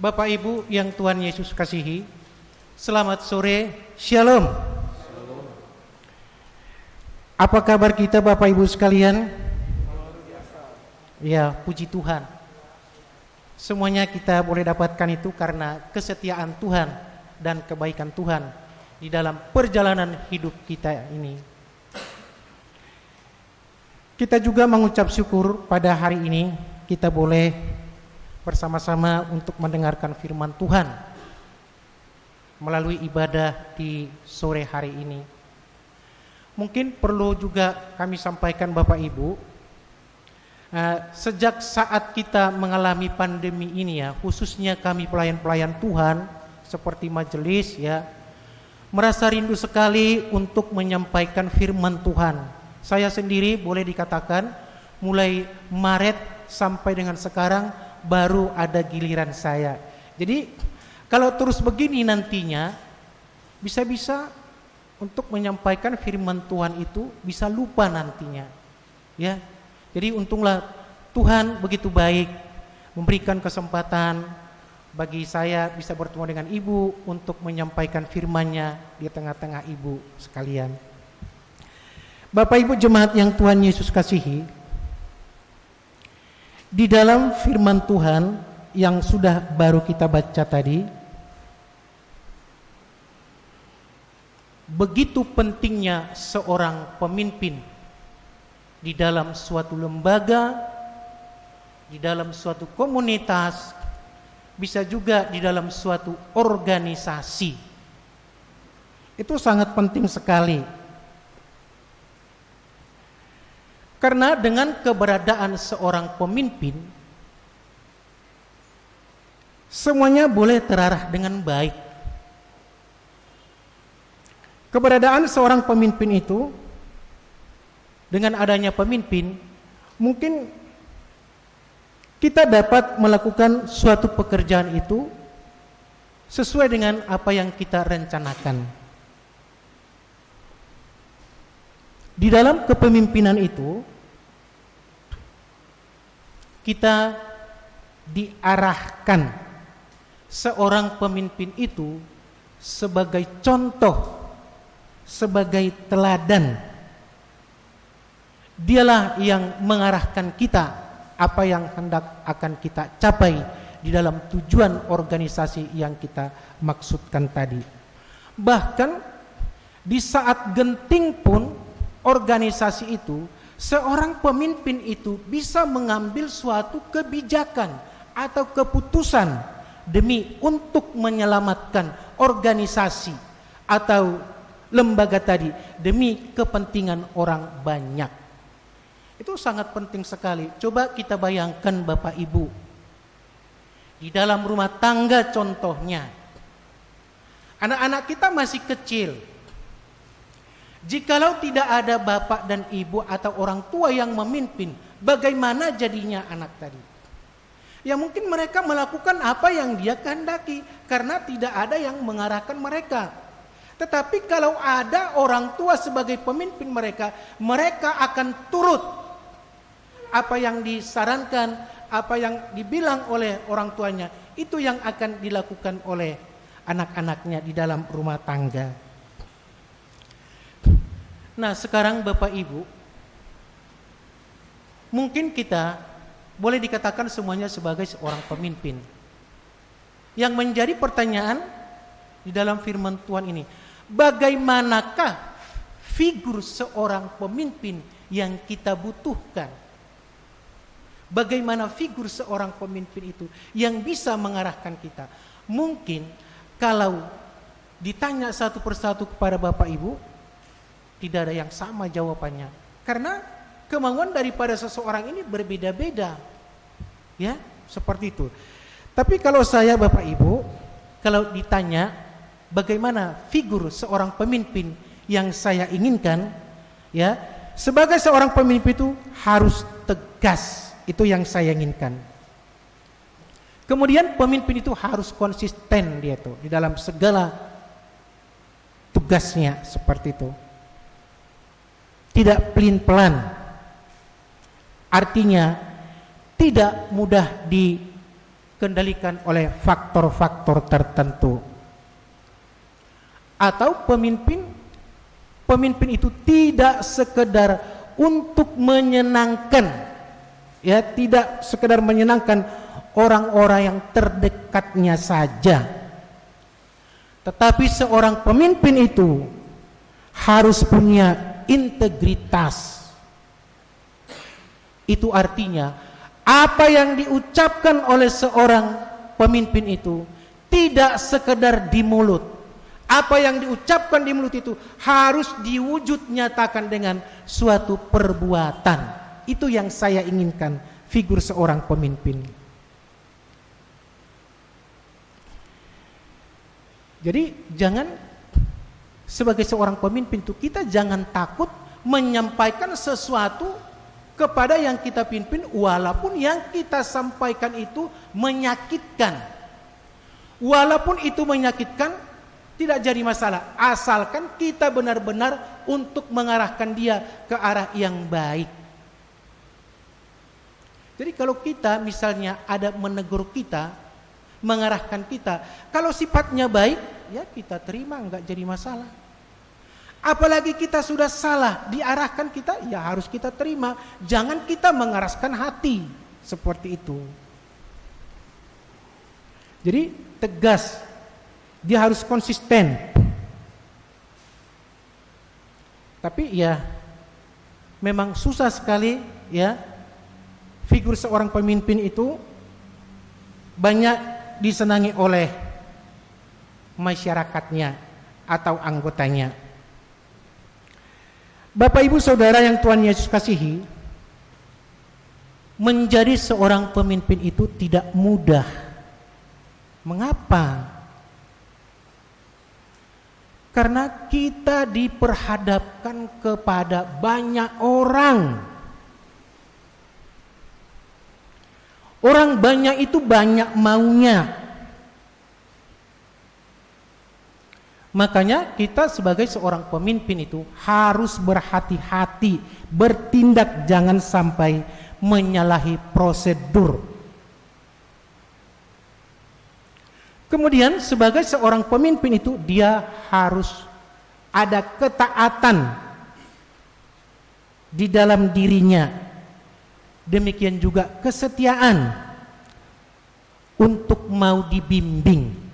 Bapak Ibu yang Tuhan Yesus kasihi, selamat sore, Shalom. Apa kabar kita Bapak Ibu sekalian? Ya, puji Tuhan. Semuanya kita boleh dapatkan itu karena kesetiaan Tuhan dan kebaikan Tuhan di dalam perjalanan hidup kita ini. Kita juga mengucap syukur pada hari ini kita boleh bersama-sama untuk mendengarkan firman Tuhan melalui ibadah di sore hari ini. Mungkin perlu juga kami sampaikan Bapak Ibu, sejak saat kita mengalami pandemi ini ya, khususnya kami pelayan-pelayan Tuhan seperti majelis ya, merasa rindu sekali untuk menyampaikan firman Tuhan. Saya sendiri boleh dikatakan mulai Maret sampai dengan sekarang baru ada giliran saya. Jadi kalau terus begini nantinya bisa-bisa untuk menyampaikan firman Tuhan itu bisa lupa nantinya. Ya. Jadi untunglah Tuhan begitu baik memberikan kesempatan bagi saya bisa bertemu dengan Ibu untuk menyampaikan firman-Nya di tengah-tengah Ibu sekalian. Bapak Ibu jemaat yang Tuhan Yesus kasihi, di dalam firman Tuhan yang sudah baru kita baca tadi, begitu pentingnya seorang pemimpin di dalam suatu lembaga, di dalam suatu komunitas, bisa juga di dalam suatu organisasi. Itu sangat penting sekali. Karena dengan keberadaan seorang pemimpin, semuanya boleh terarah dengan baik. Keberadaan seorang pemimpin itu, dengan adanya pemimpin, mungkin kita dapat melakukan suatu pekerjaan itu sesuai dengan apa yang kita rencanakan. Di dalam kepemimpinan itu, kita diarahkan seorang pemimpin itu sebagai contoh, sebagai teladan. Dialah yang mengarahkan kita apa yang hendak akan kita capai di dalam tujuan organisasi yang kita maksudkan tadi. Bahkan di saat genting pun organisasi itu, seorang pemimpin itu bisa mengambil suatu kebijakan atau keputusan demi untuk menyelamatkan organisasi atau lembaga tadi demi kepentingan orang banyak. Itu sangat penting sekali. Coba kita bayangkan Bapak Ibu, di dalam rumah tangga contohnya, anak-anak kita masih kecil. Jikalau tidak ada bapak dan ibu atau orang tua yang memimpin, bagaimana jadinya anak tadi? Ya mungkin mereka melakukan apa yang dia kehendaki karena tidak ada yang mengarahkan mereka. Tetapi kalau ada orang tua sebagai pemimpin mereka, mereka akan turut apa yang disarankan, apa yang dibilang oleh orang tuanya, itu yang akan dilakukan oleh anak-anaknya di dalam rumah tangga. Nah sekarang Bapak Ibu, mungkin kita boleh dikatakan semuanya sebagai seorang pemimpin. Yang menjadi pertanyaan di dalam firman Tuhan ini, bagaimanakah figur seorang pemimpin yang kita butuhkan? Bagaimana figur seorang pemimpin itu yang bisa mengarahkan kita? Mungkin kalau ditanya satu persatu kepada Bapak Ibu, tidak ada yang sama jawabannya. Karena kemauan daripada seseorang ini berbeda-beda. Ya, seperti itu. Tapi kalau saya Bapak Ibu, kalau ditanya bagaimana figur seorang pemimpin yang saya inginkan, ya, sebagai seorang pemimpin itu harus tegas. Itu yang saya inginkan. Kemudian pemimpin itu harus konsisten dia tuh di dalam segala tugasnya seperti itu. Tidak pelin-pelan. Artinya tidak mudah dikendalikan oleh faktor-faktor tertentu. Atau pemimpin itu tidak sekedar untuk menyenangkan, ya, tidak sekedar menyenangkan orang-orang yang terdekatnya saja. Tetapi seorang pemimpin itu harus punya integritas. Itu artinya apa yang diucapkan oleh seorang pemimpin itu tidak sekedar di mulut. Apa yang diucapkan di mulut itu harus diwujud nyatakan dengan suatu perbuatan. Itu yang saya inginkan figur seorang pemimpin. Jadi jangan sebagai seorang pemimpin itu kita jangan takut menyampaikan sesuatu kepada yang kita pimpin walaupun yang kita sampaikan itu menyakitkan. Walaupun itu menyakitkan tidak jadi masalah, asalkan kita benar-benar untuk mengarahkan dia ke arah yang baik. Jadi kalau kita misalnya ada menegur kita, mengarahkan kita, kalau sifatnya baik, ya kita terima, enggak jadi masalah. Apalagi kita sudah salah, diarahkan kita, ya harus kita terima. Jangan kita mengeraskan hati seperti itu. Jadi tegas, dia harus konsisten. Tapi ya memang susah sekali ya, figur seorang pemimpin itu banyak disenangi oleh masyarakatnya atau anggotanya. Bapak Ibu Saudara yang Tuhan Yesus kasihi, menjadi seorang pemimpin itu tidak mudah. Mengapa? Karena kita diperhadapkan kepada banyak orang. Orang banyak itu banyak maunya. Makanya kita sebagai seorang pemimpin itu harus berhati-hati, bertindak jangan sampai menyalahi prosedur. Kemudian sebagai seorang pemimpin itu dia harus ada ketaatan di dalam dirinya. Demikian juga kesetiaan untuk mau dibimbing.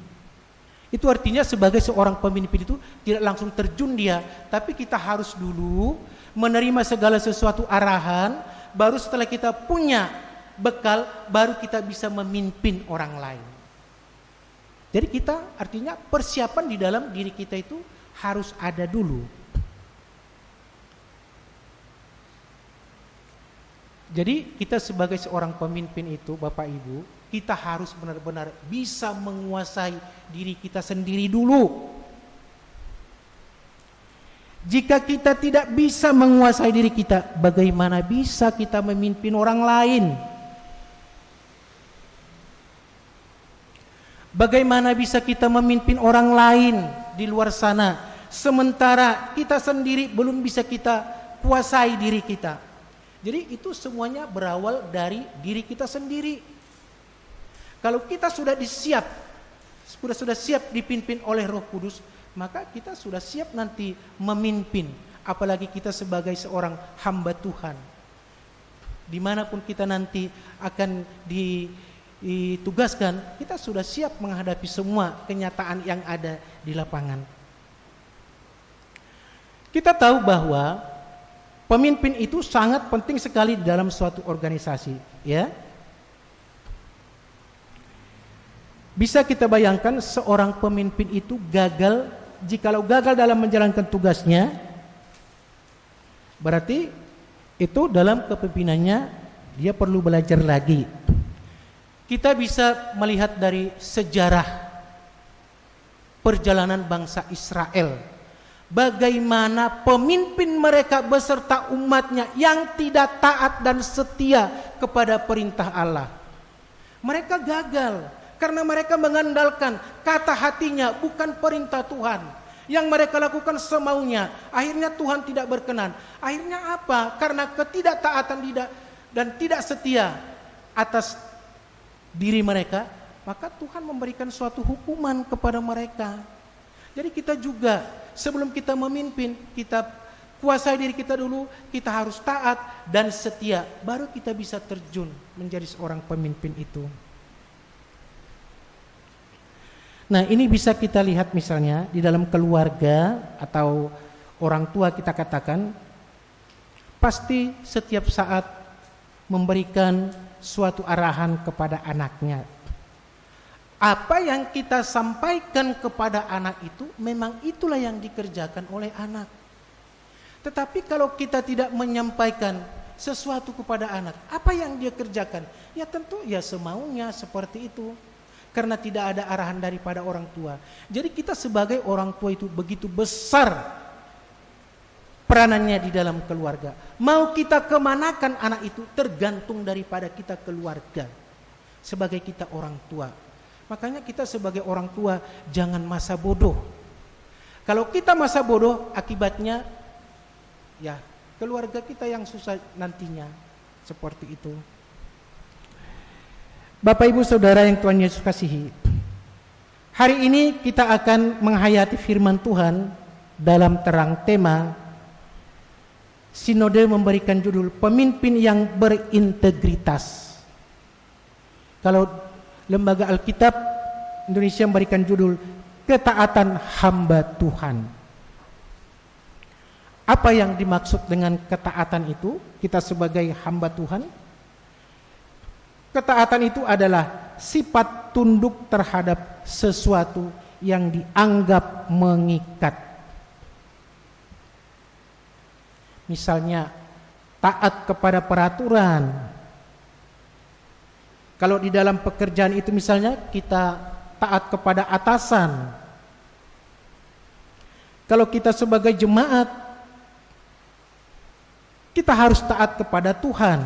Itu artinya sebagai seorang pemimpin itu tidak langsung terjun dia, tapi kita harus dulu menerima segala sesuatu arahan, baru setelah kita punya bekal, baru kita bisa memimpin orang lain. Jadi kita artinya persiapan di dalam diri kita itu harus ada dulu. Jadi kita sebagai seorang pemimpin itu Bapak Ibu, kita harus benar-benar bisa menguasai diri kita sendiri dulu. Jika kita tidak bisa menguasai diri kita, bagaimana bisa kita memimpin orang lain? Bagaimana bisa kita memimpin orang lain di luar sana, sementara kita sendiri belum bisa kita kuasai diri kita? Jadi itu semuanya berawal dari diri kita sendiri. Kalau kita sudah siap dipimpin oleh Roh Kudus, maka kita sudah siap nanti memimpin. Apalagi kita sebagai seorang hamba Tuhan, dimanapun kita nanti akan ditugaskan, kita sudah siap menghadapi semua kenyataan yang ada di lapangan. Kita tahu bahwa pemimpin itu sangat penting sekali di dalam suatu organisasi, ya. Bisa kita bayangkan seorang pemimpin itu gagal, jikalau gagal dalam menjalankan tugasnya, berarti itu dalam kepemimpinannya dia perlu belajar lagi. Kita bisa melihat dari sejarah perjalanan bangsa Israel, bagaimana pemimpin mereka beserta umatnya yang tidak taat dan setia kepada perintah Allah. Mereka gagal karena mereka mengandalkan kata hatinya, bukan perintah Tuhan. Yang mereka lakukan semaunya, akhirnya Tuhan tidak berkenan. Akhirnya apa? Karena ketidaktaatan dan tidak setia atas diri mereka, maka Tuhan memberikan suatu hukuman kepada mereka. Jadi kita juga sebelum kita memimpin, kita kuasai diri kita dulu, kita harus taat dan setia, baru kita bisa terjun menjadi seorang pemimpin itu. Nah, ini bisa kita lihat misalnya di dalam keluarga atau orang tua, kita katakan pasti setiap saat memberikan suatu arahan kepada anaknya. Apa yang kita sampaikan kepada anak itu memang itulah yang dikerjakan oleh anak. Tetapi kalau kita tidak menyampaikan sesuatu kepada anak, apa yang dia kerjakan? Ya tentu ya semaunya seperti itu. Karena tidak ada arahan daripada orang tua. Jadi kita sebagai orang tua itu begitu besar peranannya di dalam keluarga. Mau kita kemanakan anak itu tergantung daripada kita keluarga. Sebagai kita orang tua. Makanya kita sebagai orang tua jangan masa bodoh. Kalau kita masa bodoh, akibatnya ya keluarga kita yang susah nantinya. Seperti itu. Bapak Ibu Saudara yang Tuhan Yesus kasihi, hari ini kita akan menghayati firman Tuhan dalam terang tema Sinode memberikan judul Pemimpin yang Berintegritas. Kalau Lembaga Alkitab Indonesia memberikan judul Ketaatan Hamba Tuhan. Apa yang dimaksud dengan ketaatan itu? Kita sebagai hamba Tuhan, ketaatan itu adalah sifat tunduk terhadap sesuatu yang dianggap mengikat. Misalnya taat kepada peraturan. Kalau di dalam pekerjaan itu misalnya kita taat kepada atasan. Kalau kita sebagai jemaat, kita harus taat kepada Tuhan.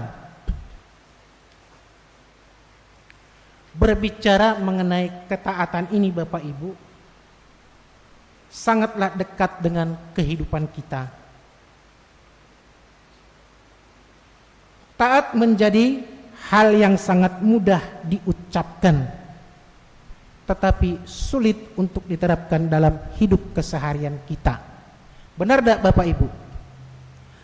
Berbicara mengenai ketaatan ini Bapak Ibu, sangatlah dekat dengan kehidupan kita. Taat menjadi hal yang sangat mudah diucapkan, tetapi sulit untuk diterapkan dalam hidup keseharian kita. Benar tidak Bapak Ibu?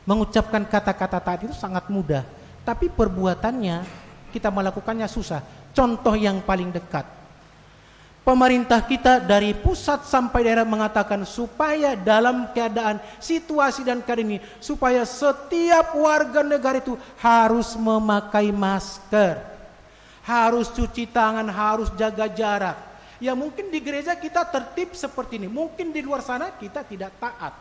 Mengucapkan kata-kata taat itu sangat mudah, tapi perbuatannya kita melakukannya susah. Contoh yang paling dekat, pemerintah kita dari pusat sampai daerah mengatakan supaya dalam keadaan situasi dan keadaan ini, supaya setiap warga negara itu harus memakai masker, harus cuci tangan, harus jaga jarak. Ya mungkin di gereja kita tertib seperti ini, mungkin di luar sana kita tidak taat.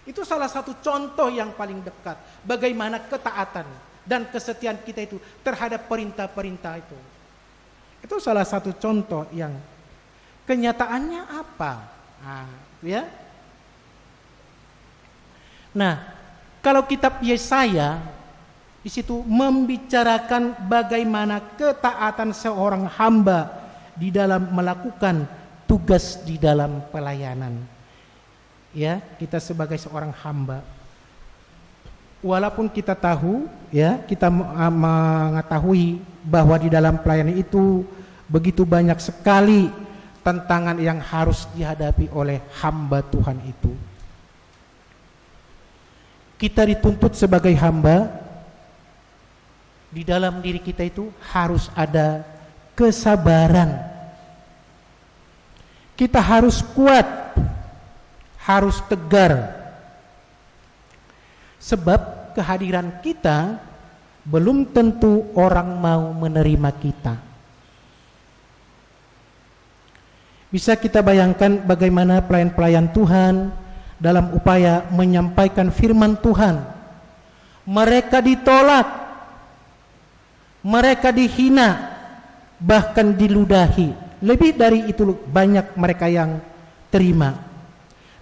Itu salah satu contoh yang paling dekat bagaimana ketaatan dan kesetiaan kita itu terhadap perintah-perintah itu. Itu salah satu contoh yang kenyataannya apa? Ya. Nah, kalau kitab Yesaya di situ membicarakan bagaimana ketaatan seorang hamba di dalam melakukan tugas di dalam pelayanan. Ya, kita sebagai seorang hamba, walaupun kita tahu, ya, kita mengetahui bahwa di dalam pelayanan itu begitu banyak sekali tantangan yang harus dihadapi oleh hamba Tuhan itu. Kita dituntut sebagai hamba, di dalam diri kita itu harus ada kesabaran. Kita harus kuat, harus tegar. Sebab kehadiran kita belum tentu orang mau menerima kita. Bisa kita bayangkan bagaimana pelayan-pelayan Tuhan dalam upaya menyampaikan firman Tuhan. Mereka ditolak, mereka dihina, bahkan diludahi. Lebih dari itu banyak mereka yang terima.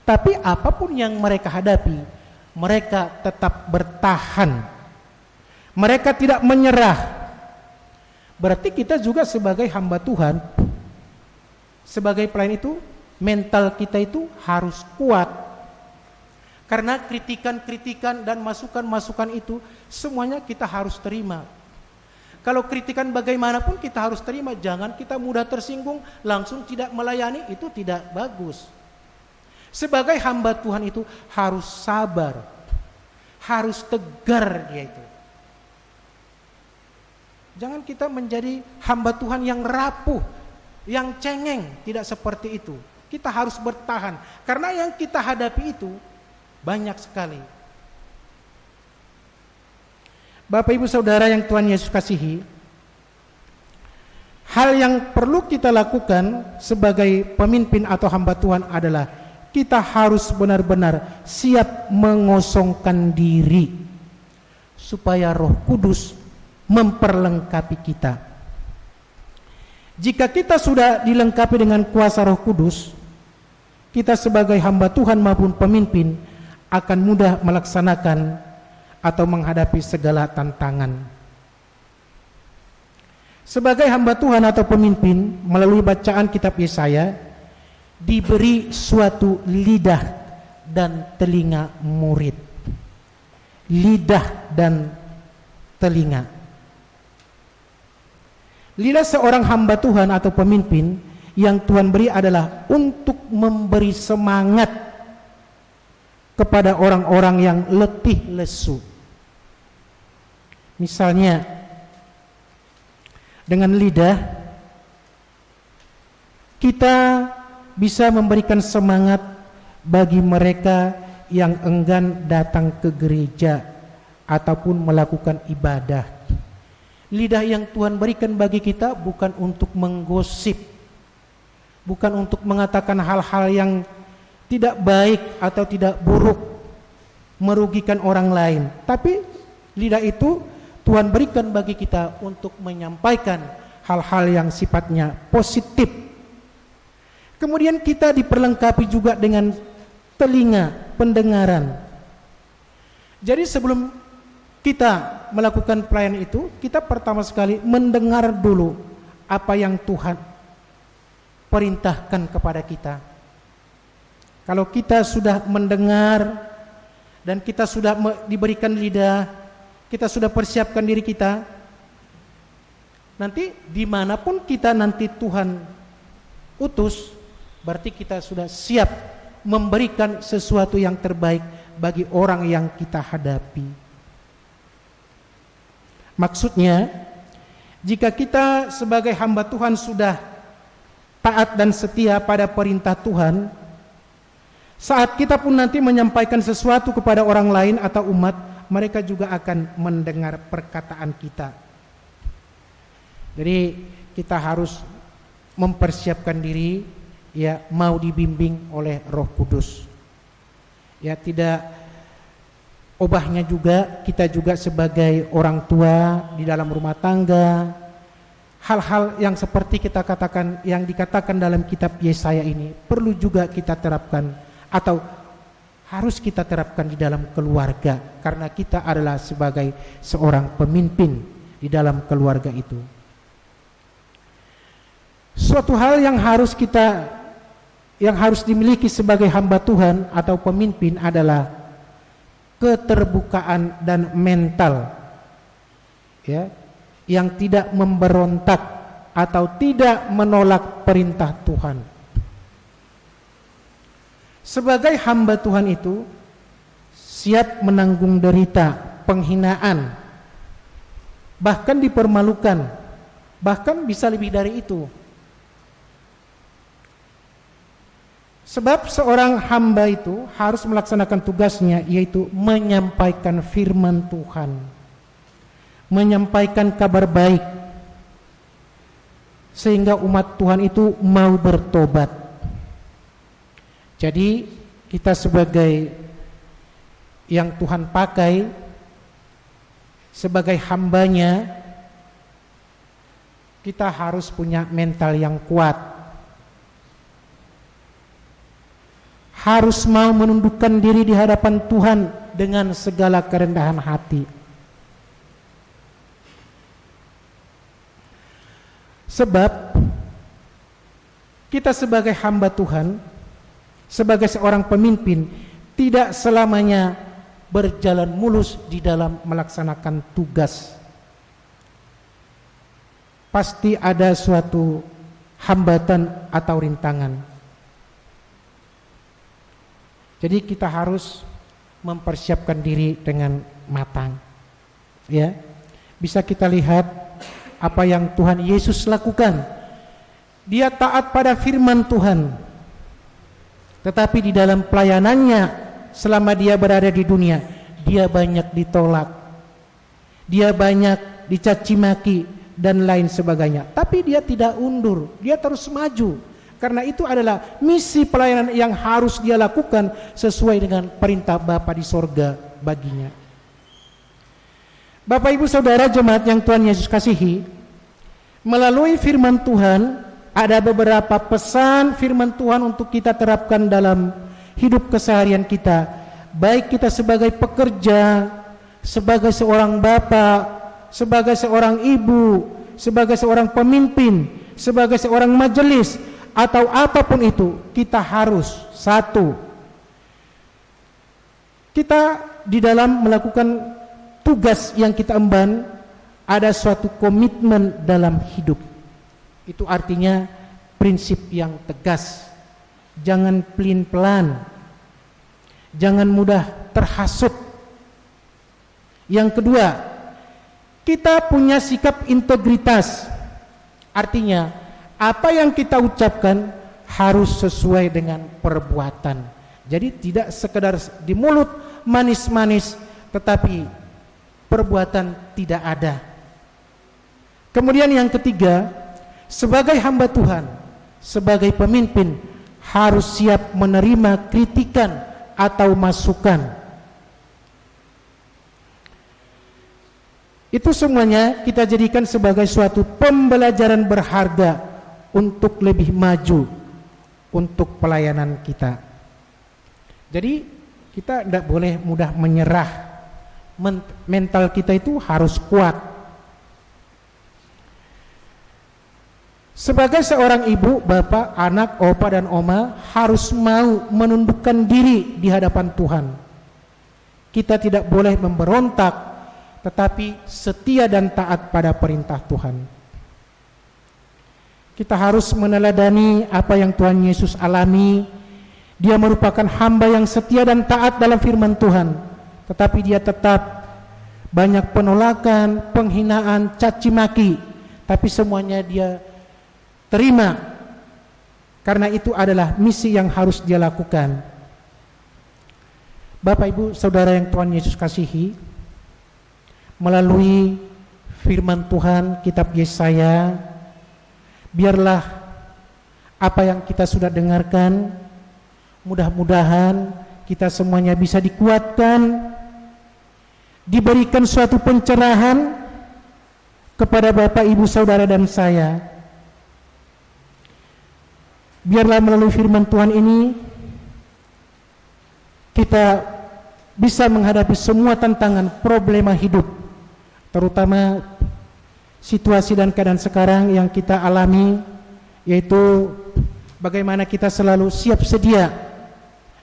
Tapi apapun yang mereka hadapi, mereka tetap bertahan. Mereka tidak menyerah. Berarti kita juga sebagai hamba Tuhan, sebagai pelayan itu, mental kita itu harus kuat. Karena kritikan-kritikan dan masukan-masukan itu semuanya kita harus terima. Kalau kritikan bagaimanapun kita harus terima, jangan kita mudah tersinggung langsung tidak melayani, itu tidak bagus. Sebagai hamba Tuhan itu harus sabar, harus tegar dia itu. Jangan kita menjadi hamba Tuhan yang rapuh, yang cengeng, tidak seperti itu. Kita harus bertahan, karena yang kita hadapi itu banyak sekali. Bapak Ibu Saudara yang Tuhan Yesus kasihi, hal yang perlu kita lakukan sebagai pemimpin atau hamba Tuhan adalah kita harus benar-benar siap mengosongkan diri supaya Roh Kudus memperlengkapi kita. Jika kita sudah dilengkapi dengan kuasa Roh Kudus, kita sebagai hamba Tuhan maupun pemimpin akan mudah melaksanakan atau menghadapi segala tantangan. Sebagai hamba Tuhan atau pemimpin, melalui bacaan kitab Yesaya diberi suatu lidah dan telinga murid. Lidah dan telinga. Lidah seorang hamba Tuhan atau pemimpin yang Tuhan beri adalah untuk memberi semangat kepada orang-orang yang letih lesu. Misalnya, dengan lidah kita bisa memberikan semangat bagi mereka yang enggan datang ke gereja ataupun melakukan ibadah. Lidah yang Tuhan berikan bagi kita bukan untuk menggosip, bukan untuk mengatakan hal-hal yang tidak baik atau tidak buruk, merugikan orang lain, tapi lidah itu Tuhan berikan bagi kita untuk menyampaikan hal-hal yang sifatnya positif. Kemudian kita diperlengkapi juga dengan telinga pendengaran. Jadi sebelum kita melakukan pelayanan itu, kita pertama sekali mendengar dulu apa yang Tuhan perintahkan kepada kita. Kalau kita sudah mendengar dan kita sudah diberikan lidah, kita sudah persiapkan diri kita, nanti dimanapun kita nanti Tuhan utus, berarti kita sudah siap memberikan sesuatu yang terbaik bagi orang yang kita hadapi. Maksudnya, jika kita sebagai hamba Tuhan sudah taat dan setia pada perintah Tuhan, saat kita pun nanti menyampaikan sesuatu kepada orang lain atau umat, mereka juga akan mendengar perkataan kita. Jadi kita harus mempersiapkan diri, ya, mau dibimbing oleh Roh Kudus. Ya, tidak obahnya juga kita juga sebagai orang tua di dalam rumah tangga, hal-hal yang seperti kita katakan, yang dikatakan dalam kitab Yesaya ini perlu juga kita terapkan atau harus kita terapkan di dalam keluarga, karena kita adalah sebagai seorang pemimpin di dalam keluarga itu. Suatu hal yang harus dimiliki sebagai hamba Tuhan atau pemimpin adalah keterbukaan dan mental, ya, yang tidak memberontak atau tidak menolak perintah Tuhan. Sebagai hamba Tuhan itu siap menanggung derita, penghinaan, bahkan dipermalukan, bahkan bisa lebih dari itu. Sebab seorang hamba itu harus melaksanakan tugasnya, yaitu menyampaikan firman Tuhan, menyampaikan kabar baik, sehingga umat Tuhan itu mau bertobat. Jadi kita sebagai yang Tuhan pakai sebagai hambanya, kita harus punya mental yang kuat, harus mau menundukkan diri di hadapan Tuhan dengan segala kerendahan hati. Sebab kita sebagai hamba Tuhan, sebagai seorang pemimpin, tidak selamanya berjalan mulus di dalam melaksanakan tugas. pasti ada suatu hambatan atau rintangan. Jadi kita harus mempersiapkan diri dengan matang. Ya. Bisa kita lihat apa yang Tuhan Yesus lakukan. Dia taat pada firman Tuhan. Tetapi di dalam pelayanannya selama dia berada di dunia, dia banyak ditolak. Dia banyak dicaci maki dan lain sebagainya. Tapi dia tidak undur, dia terus maju. Karena itu adalah misi pelayanan yang harus dia lakukan sesuai dengan perintah Bapa di sorga baginya. Bapak Ibu Saudara jemaat yang Tuhan Yesus kasihi, melalui firman Tuhan ada beberapa pesan firman Tuhan untuk kita terapkan dalam hidup keseharian kita. Baik kita sebagai pekerja, sebagai seorang bapak, sebagai seorang ibu, sebagai seorang pemimpin, sebagai seorang majelis, atau apapun itu, kita harus satu, kita di dalam melakukan tugas yang kita emban ada suatu komitmen dalam hidup. Itu artinya prinsip yang tegas. Jangan pelin-pelan, jangan mudah terhasut. Yang kedua, kita punya sikap integritas. Artinya apa yang kita ucapkan harus sesuai dengan perbuatan. Jadi tidak sekedar di mulut manis-manis tetapi perbuatan tidak ada. Kemudian yang ketiga, sebagai hamba Tuhan, sebagai pemimpin harus siap menerima kritikan atau masukan. Itu semuanya kita jadikan sebagai suatu pembelajaran berharga untuk lebih maju untuk pelayanan kita. Jadi kita tidak boleh mudah menyerah. Mental kita itu harus kuat. Sebagai seorang ibu, bapak, anak, opa dan oma harus mau menundukkan diri di hadapan Tuhan. Kita tidak boleh memberontak, tetapi setia dan taat pada perintah Tuhan. Kita harus meneladani apa yang Tuhan Yesus alami. Dia merupakan hamba yang setia dan taat dalam firman Tuhan, tetapi dia tetap banyak penolakan, penghinaan, caci maki, tapi semuanya dia terima. Karena itu adalah misi yang harus dia lakukan. Bapak Ibu Saudara yang Tuhan Yesus kasihi, melalui firman Tuhan kitab Yesaya, biarlah apa yang kita sudah dengarkan, mudah-mudahan kita semuanya bisa dikuatkan, diberikan suatu pencerahan kepada Bapak, Ibu, Saudara dan saya. Biarlah melalui firman Tuhan ini kita bisa menghadapi semua tantangan problema hidup, terutama situasi dan keadaan sekarang yang kita alami, yaitu bagaimana kita selalu siap sedia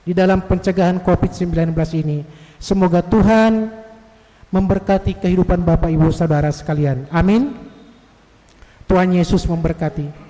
di dalam pencegahan COVID-19 ini. Semoga Tuhan memberkati kehidupan Bapak Ibu Saudara sekalian. Amin. Tuhan Yesus memberkati.